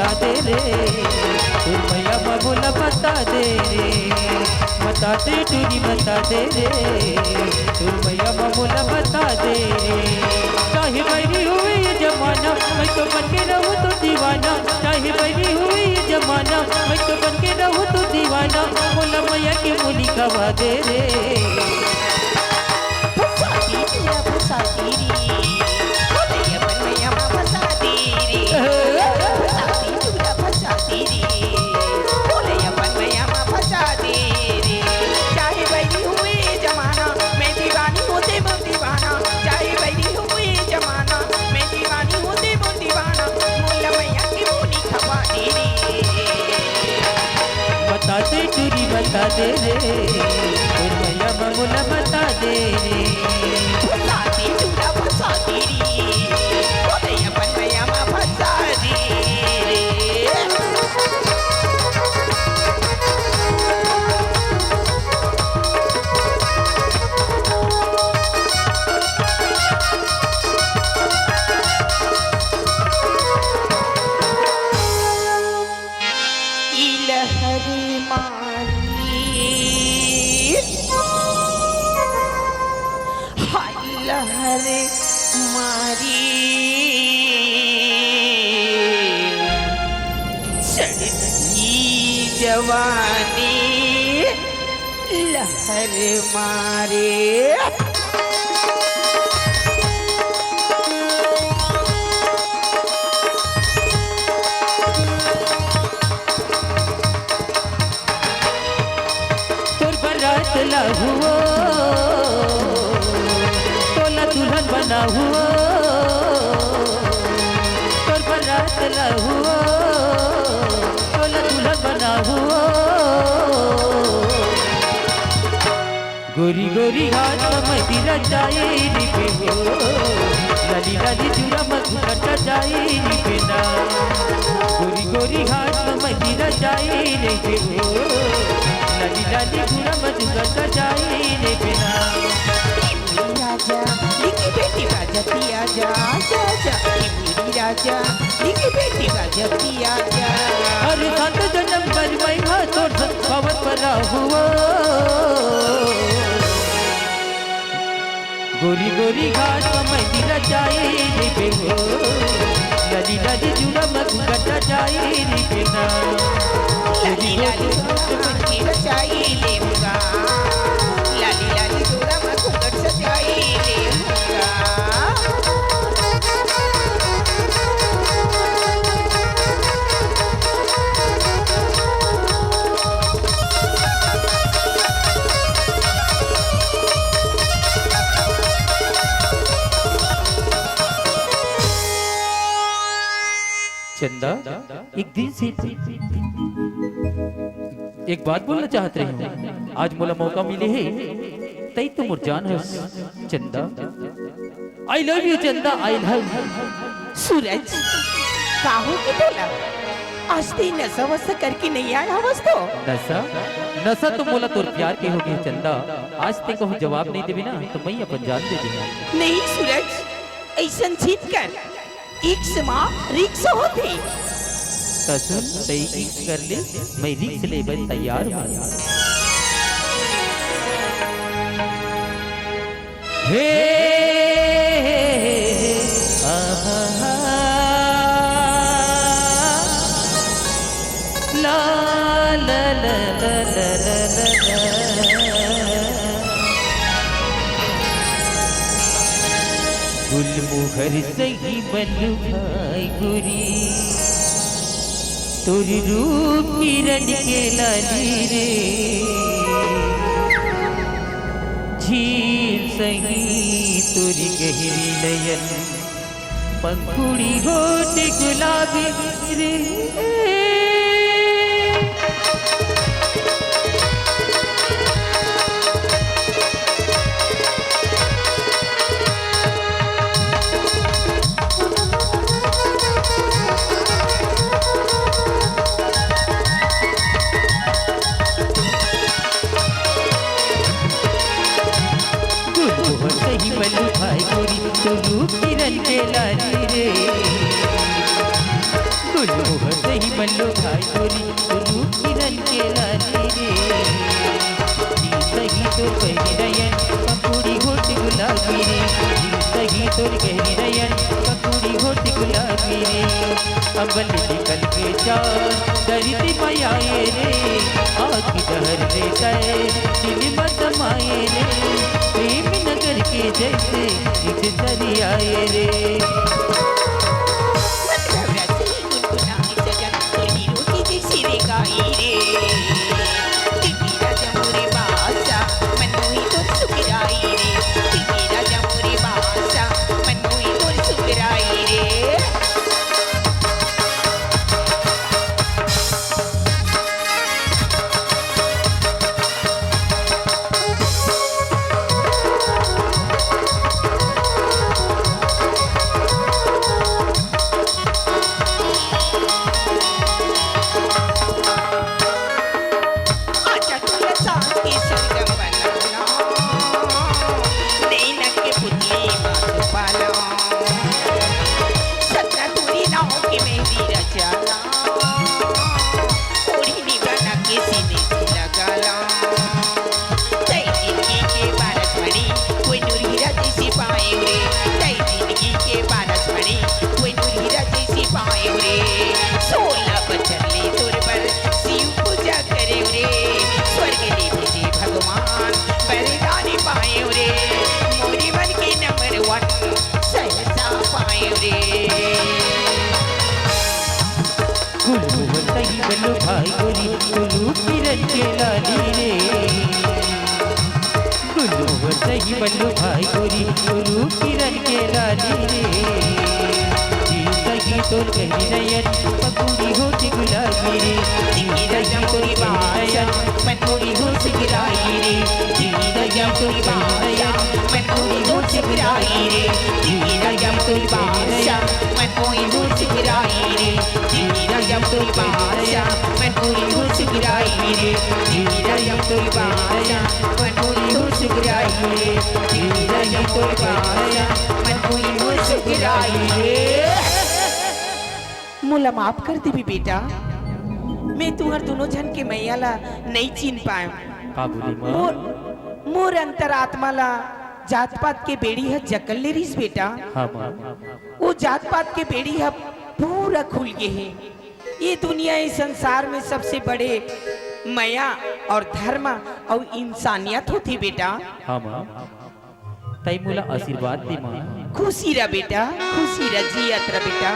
बता दे रे तुर मैया मोला बता दे रे बता दे टूरी बता दे रे तुर मैया मोला बता दे रे चाहे बैरी हुई ये जमाना मैं तो बन के रहूं तो दीवाना चाहे बैरी हुई ये जमाना मैं तो बन के रहूं तो दीवाना मोला मैया की मुनी खवा दे रे बता दे टूरी बता दे रे तुर मैया मोला बता दे रे फसाती चूड़ा फसाती रे बोले अपन मैया माँ फसा दे रे लहरी मारी चढ़ी जवानी लहर मारे तुर बरात लहुओ दुल्हन बना हुआ तोर बरात लहुआ तोला दुल्हन बना हुआ गोरी गोरी हाथ में मेहंदी रचाई निभे हो लाली लाली चूड़ा मधुकर जाई निभे ना गोरी गोरी हाथ में मेहंदी रचाई निभे हो लाली लाली चूड़ा मधुकर जाई निभे ना राजा लिखी बेटी राजा पिया जा जा जा मेरी राजा लिखी बेटी राजा पिया जा अरे सात जन्म पर मैं हाथों पवन पर हुआ गोरी गोरी घाट में दिला जाए निभे हो लाली लाली चूड़ा मधुकर जाए निभे ना लाली लाली चूड़ा जाए लेगा लाली लाली चूड़ा मधुकर सजाई लेगा चंदा एक दिन से एक बात बोलना चाहते रहे आज मोला मौका मिले है तई तो मोर जान है चंदा आई लव यू चंदा आई लव सूरज काहू की बोला आज ती नशा वसा करके नहीं आया बस तो नशा नशा तो मोला तोर प्यार के हो गई चंदा आज ते कहूं जवाब नहीं देबी ना तो मैं अपन जान दे दूंगा नहीं सूरज ऐसा जीत कर एक माँ रिक्स होती कसम तई रिक्स कर ले मैं रिक्स ले बन तैयार हूं हे ला ला ला ला ला गुलमोहर सही बनु भाई गुरी तोरी रूप किरण के लाली रे झील सही तोरी गहरी नयन पंखुड़ी होठ गुलाबी रे बल्लू भाई गोरी तो रूप किरण के लाली रे गुलमोहर सही सही बल्लो भाई गोरी तू किरण के लाली रे जी सही तो गहरी नयन पकूड़ी होठ गुलाबी रे जी सही तो गहरी नयन पकूड़ी होठ गुलाबी रे अम्बल निकल के जा दरित मायाए रे आज की डहर ले जाए दिल मत माए रे प्रेम नगर के जैसे एक दरियाए रे सही बल्लो भाई गोरी गुलू किरण के लाली रे गुलू सही बल्लो भाई गोरी गुलू किरण के लाली रे जी सही तो गहरी नयन पकूड़ी होठ गुलाबी रे जी सही तो गहरी नयन पकूड़ी होठ गुलाबी रे जी सही तो गहरी नयन पकूड़ी होठ गुलाबी रे जी सही तो गहरी नयन पकूड़ी होठ गुलाबी रे जीरा जब तो बाजा मैं पूरी होश गिराई रे जीरा जब तो बाजा मैं पूरी होश गिराई रे जीरा जब तो बाजा मैं पूरी होश गिराई रे मोला माफ कर देवी बेटा मैं तुहर दोनों जन के मैया ला नहीं चिन पाए का बोली मां मोर अंतरात्मा ला जात पात के बेड़ी है जकल ले रिस बेटा हां मां वो जात पात के बेड़ी है पूरा खुल गए है ये दुनिया इस संसार में सबसे बड़े माया और धर्म और इंसानियत होती बेटा हां मां तई मोला आशीर्वाद दे मां खुशी रह बेटा खुशी रह जियत रह बेटा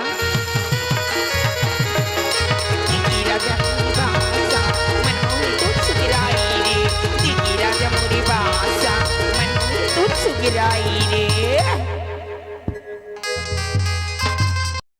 गिराई रे